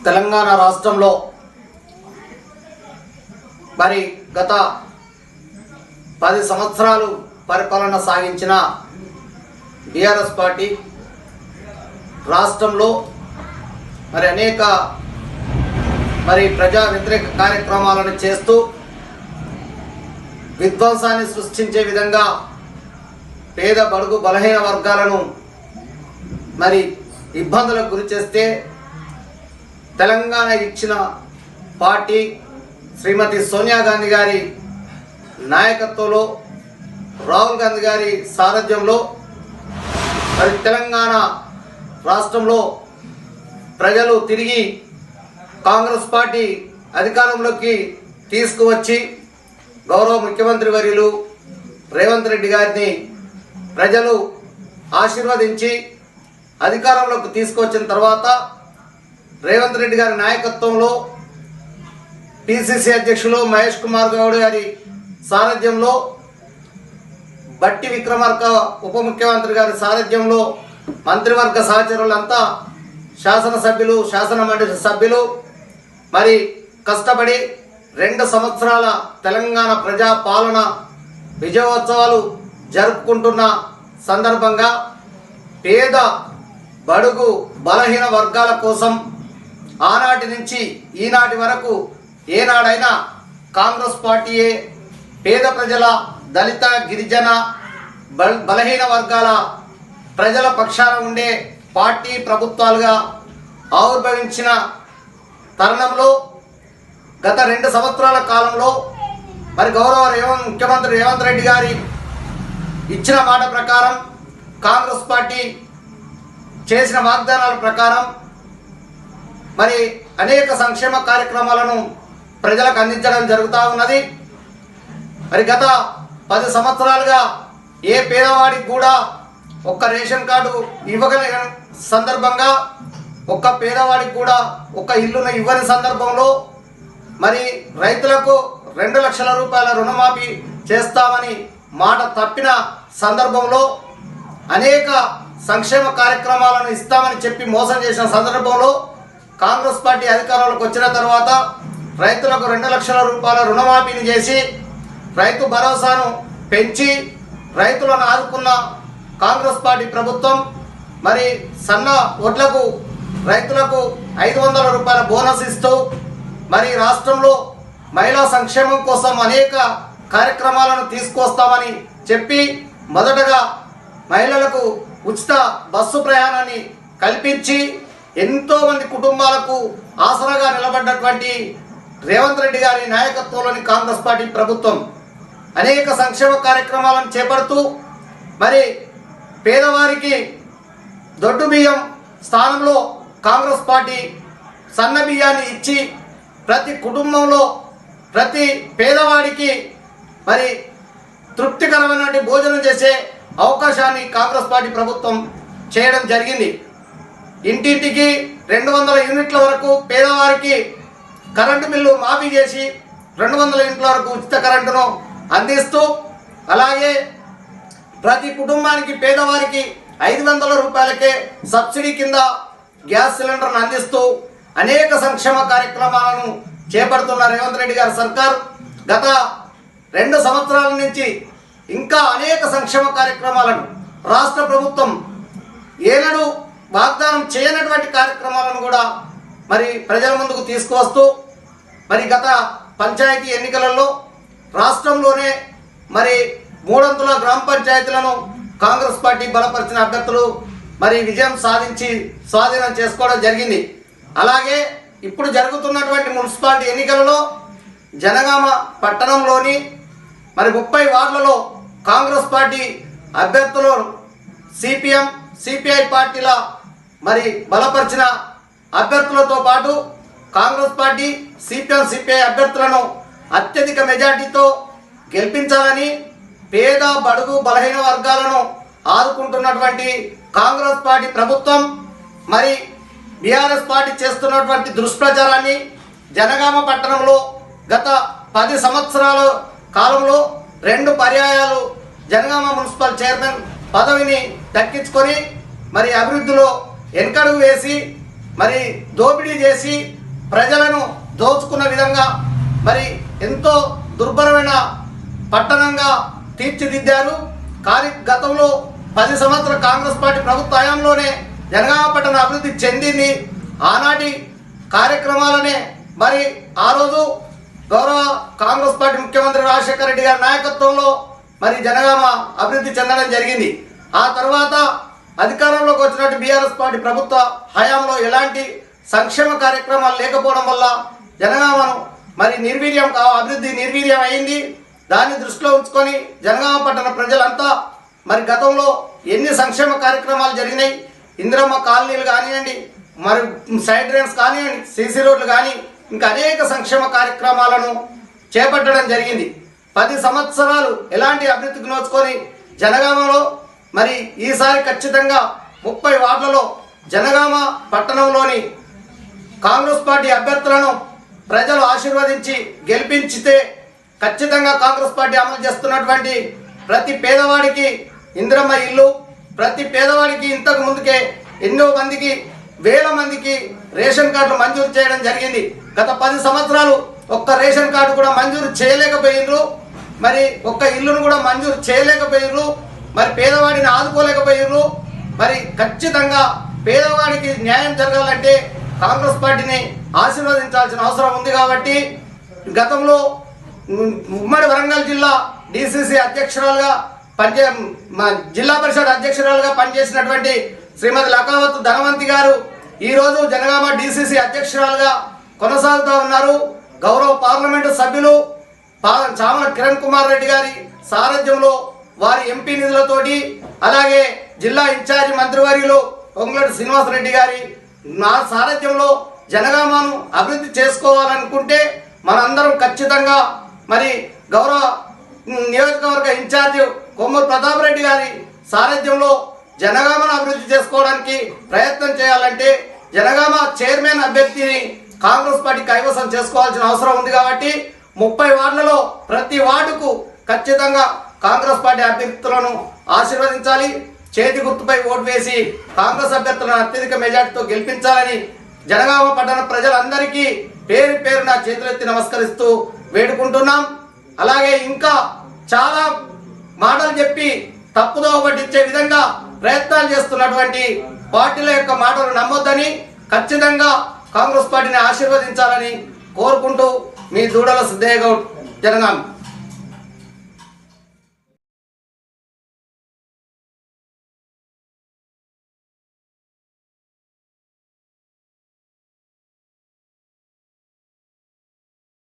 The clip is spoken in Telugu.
తెలంగాణ రాష్ట్రంలో మరి గత 10 సంవత్సరాలు పరిపాలన సాగించిన బీఆర్ఎస్ పార్టీ రాష్ట్రంలో మరి అనేక ప్రజా వ్యతిరేక కార్యక్రమాలను చేస్తూ విధ్వంసాన్ని సృష్టించే విధంగా పేద బడుగు బలహీన వర్గాలను ఇబ్బందులకు గురి చేస్తే తెలంగాణ ఇచ్చిన పార్టీ శ్రీమతి సోనియా గాంధీ గారి నాయకత్వంలో రాహుల్ గాంధీ గారి సారథ్యంలో తెలంగాణ రాష్ట్రంలో ప్రజలు తిరిగి కాంగ్రెస్ పార్టీ అధికారంలోకి తీసుకువచ్చి గౌరవ ముఖ్యమంత్రి వర్యులు రేవంత్ రెడ్డి గారిని ప్రజలు ఆశీర్వదించి అధికారంలోకి తీసుకొచ్చిన తర్వాత రేవంత్ రెడ్డి గారి నాయకత్వంలో పిసిసి అధ్యక్షులు మహేష్ కుమార్ గౌడ్ గారి సారథ్యంలో బట్టి విక్రమార్క ఉప ముఖ్యమంత్రి గారి సారథ్యంలో మంత్రివర్గ సహచరులంతా శాసనసభ్యులు శాసన మండలి సభ్యులు కష్టపడి 2 సంవత్సరాల తెలంగాణ ప్రజా పాలన విజయోత్సవాలు జరుపుకుంటున్న సందర్భంగా పేద బడుగు బలహీన వర్గాల కోసం ఆనాటి నుంచి ఈనాటి వరకు ఏనాడైనా కాంగ్రెస్ పార్టీయే పేద ప్రజల దళిత గిరిజన బలహీన వర్గాల ప్రజల పక్షాన ఉండే పార్టీ ప్రభుత్వాలుగా ఆవిర్భవించిన తరుణంలో గత 2 సంవత్సరాల కాలంలో గౌరవ ముఖ్యమంత్రి రేవంత్ రెడ్డి గారి ఇచ్చిన మాట ప్రకారం కాంగ్రెస్ పార్టీ చేసిన వాగ్దానాల ప్రకారం అనేక సంక్షేమ కార్యక్రమాలను ప్రజలకు అందించడం జరుగుతూ ఉన్నది. గత 10 సంవత్సరాలుగా ఏ పేదవాడికి కూడా ఒక్క రేషన్ కార్డు ఇవ్వగలిగిన సందర్భంగా ఒక్క పేదవాడికి కూడా ఒక్క ఇల్లును ఇవ్వని సందర్భంలో రైతులకు 2 లక్షల రూపాయల రుణమాఫీ చేస్తామని మాట తప్పిన సందర్భంలో అనేక సంక్షేమ కార్యక్రమాలను ఇస్తామని చెప్పి మోసం చేసిన సందర్భంలో కాంగ్రెస్ పార్టీ అధికారంలోకి వచ్చిన తర్వాత రైతులకు 2 లక్షల రూపాయల రుణమాఫీని చేసి రైతు భరోసాను పెంచి రైతులను ఆదుకున్న కాంగ్రెస్ పార్టీ ప్రభుత్వం సన్న వడ్లకు రైతులకు 500 రూపాయల బోనస్ ఇస్తూ రాష్ట్రంలో మహిళా సంక్షేమం కోసం అనేక కార్యక్రమాలను తీసుకొస్తామని చెప్పి మొదటగా మహిళలకు ఉచిత బస్సు ప్రయాణాన్ని కల్పించి ఎంతో మంది కుటుంబాలకు ఆసరాగా నిలబడ్డటువంటి రేవంత్ రెడ్డి గారి నాయకత్వంలోని కాంగ్రెస్ పార్టీ ప్రభుత్వం అనేక సంక్షేమ కార్యక్రమాలను చేపడుతూ పేదవారికి దొడ్డు బియ్యం స్థానంలో కాంగ్రెస్ పార్టీ సన్న బియ్యాన్ని ఇచ్చి ప్రతి కుటుంబంలో ప్రతి పేదవాడికి తృప్తికరమైన భోజనం చేసే అవకాశాన్ని కాంగ్రెస్ పార్టీ ప్రభుత్వం చేయడం జరిగింది. ఇంటింటికి 200 యూనిట్ల వరకు పేదవారికి కరెంటు బిల్లు మాఫీ చేసి 200 యూనిట్ల వరకు ఉచిత కరెంటును అందిస్తూ అలాగే ప్రతి కుటుంబానికి పేదవారికి 500 రూపాయలకే సబ్సిడీ కింద గ్యాస్ సిలిండర్ను అందిస్తూ అనేక సంక్షేమ కార్యక్రమాలను చేపడుతున్న రేవంత్ రెడ్డి గారి సర్కార్ గత 2 సంవత్సరాల నుంచి ఇంకా అనేక సంక్షేమ కార్యక్రమాలను రాష్ట్ర ప్రభుత్వం ఏనాడు వాగ్దానం చేయనటువంటి కార్యక్రమాలను కూడా ప్రజల ముందుకు తీసుకువస్తూ గత పంచాయతీ ఎన్నికలలో రాష్ట్రంలోనే 300 గ్రామ పంచాయతీలను కాంగ్రెస్ పార్టీ బలపరిచిన అభ్యర్థులు విజయం సాధించి స్వాధీనం చేసుకోవడం జరిగింది. అలాగే ఇప్పుడు జరుగుతున్నటువంటి మున్సిపాలిటీ ఎన్నికలలో జనగామ పట్టణంలోని 30 వార్డులలో కాంగ్రెస్ పార్టీ అభ్యర్థులు సిపిఎం సిపిఐ పార్టీల బలపరిచిన అభ్యర్థులతో పాటు కాంగ్రెస్ పార్టీ సిపిఎం సిపిఐ అభ్యర్థులను అత్యధిక మెజార్టీతో గెలిపించాలని పేద బడుగు బలహీన వర్గాలను ఆదుకుంటున్నటువంటి కాంగ్రెస్ పార్టీ ప్రభుత్వం బీఆర్ఎస్ పార్టీ చేస్తున్నటువంటి దుష్ప్రచారాన్ని జనగామ పట్టణంలో గత 10 సంవత్సరాల కాలంలో 2 పర్యాయాలు జనగామ మున్సిపల్ చైర్మన్ పదవిని దక్కించుకొని అభివృద్ధిలో వెనకడుగు వేసి మరి దోపిడీ చేసి ప్రజలను దోచుకున్న విధంగా మరి ఎంతో దుర్భరమైన పట్టణంగా తీర్చిదిద్దారు. కానీ గతంలో 10 సంవత్సరాల కాంగ్రెస్ పార్టీ ప్రభుత్వ హయాంలోనే జనగామ పట్టణ అభివృద్ధి చెందింది. ఆనాటి కార్యక్రమాలనే మరి ఆ రోజు గౌరవ కాంగ్రెస్ పార్టీ ముఖ్యమంత్రి రాజశేఖర రెడ్డి గారి నాయకత్వంలో మరి జనగామ అభివృద్ధి చెందడం జరిగింది. ఆ తర్వాత అధికారంలోకి వచ్చినట్టు బీఆర్ఎస్ పార్టీ ప్రభుత్వ హయాంలో ఎలాంటి సంక్షేమ కార్యక్రమాలు లేకపోవడం వల్ల జనగామను మరి అభివృద్ధి నిర్వీర్యం అయింది. దాన్ని దృష్టిలో ఉంచుకొని జనగామ పట్టణ ప్రజలంతా మరి గతంలో ఎన్ని సంక్షేమ కార్యక్రమాలు జరిగినాయి, ఇందిరమ్మ కాలనీలు కానివ్వండి, మరి సైడ్ డ్రైన్స్ కానివ్వండి, సీసీ రోడ్లు కానీ ఇంకా అనేక సంక్షేమ కార్యక్రమాలను చేపట్టడం జరిగింది. 10 సంవత్సరాలు ఎలాంటి అభివృద్ధికి నోచుకొని జనగామలో మరి ఈసారి ఖచ్చితంగా 30 వార్డులలో జనగామ పట్టణంలోని కాంగ్రెస్ పార్టీ అభ్యర్థులను ప్రజలు ఆశీర్వదించి గెలిపించితే ఖచ్చితంగా కాంగ్రెస్ పార్టీ అమలు చేస్తున్నటువంటి ప్రతి పేదవాడికి ఇందిరమ్మ ఇల్లు, ప్రతి పేదవాడికి ఇంతకు ముందుకే ఎన్నో మందికి వేల మందికి రేషన్ కార్డులు మంజూరు చేయడం జరిగింది. గత 10 సంవత్సరాలు ఒక్క రేషన్ కార్డు కూడా మంజూరు చేయలేకపోయినరు, మరి ఒక్క ఇల్లును కూడా మంజూరు చేయలేకపోయినరు, మరి పేదవాడిని ఆదుకోలేకపోయినరు. మరి ఖచ్చితంగా పేదవాడికి న్యాయం జరగాలంటే కాంగ్రెస్ పార్టీని ఆశీర్వదించాల్సిన అవసరం ఉంది. కాబట్టి గతంలో ఉమ్మడి వరంగల్ జిల్లా డిసిసి అధ్యక్షురాలుగా జిల్లా పరిషత్ అధ్యక్షురాలుగా పనిచేసినటువంటి శ్రీమతి లకావత్ ధనవంతి గారు ఈరోజు జనగామ డిసిసి అధ్యక్షురాలుగా కొనసాగుతూ ఉన్నారు. గౌరవ పార్లమెంటు సభ్యులు చామల కిరణ్ కుమార్ రెడ్డి గారి సారథ్యంలో వారి ఎంపీ నిధులతోటి, అలాగే జిల్లా ఇన్ఛార్జి మంత్రివర్యులు పొంగులేటి శ్రీనివాసరెడ్డి గారి నా సారథ్యంలో జనగామను అభివృద్ధి చేసుకోవాలనుకుంటే మనందరం ఖచ్చితంగా మరి గౌరవ నియోజకవర్గ ఇన్ఛార్జి కొమ్మూరు ప్రతాప్ రెడ్డి గారి సారథ్యంలో జనగామను అభివృద్ధి చేసుకోవడానికి ప్రయత్నం చేయాలంటే జనగామ చైర్మన్ అభ్యర్థిని కాంగ్రెస్ పార్టీ కైవసం చేసుకోవాల్సిన అవసరం ఉంది. కాబట్టి 30 వార్డులలో ప్రతి వార్డుకు ఖచ్చితంగా కాంగ్రెస్ పార్టీ అభ్యర్థులను ఆశీర్వదించాలి. చేతి గుర్తుపై ఓటు వేసి కాంగ్రెస్ అభ్యర్థులను అత్యధిక మెజార్టీతో గెలిపించాలని జనగామ పట్టణ ప్రజలందరికీ పేరు పేరున చేతులెత్తి నమస్కరిస్తూ వేడుకుంటున్నాం. అలాగే ఇంకా చాలా మాటలు చెప్పి తప్పుదోవ పట్టించే విధంగా ప్రయత్నాలు చేస్తున్నటువంటి పార్టీల యొక్క మాటలు నమ్మొద్దని, ఖచ్చితంగా కాంగ్రెస్ పార్టీని ఆశీర్వదించాలని కోరుకుంటూ మీ దూడల సిద్ధయ్య గౌడ్, జనగామ.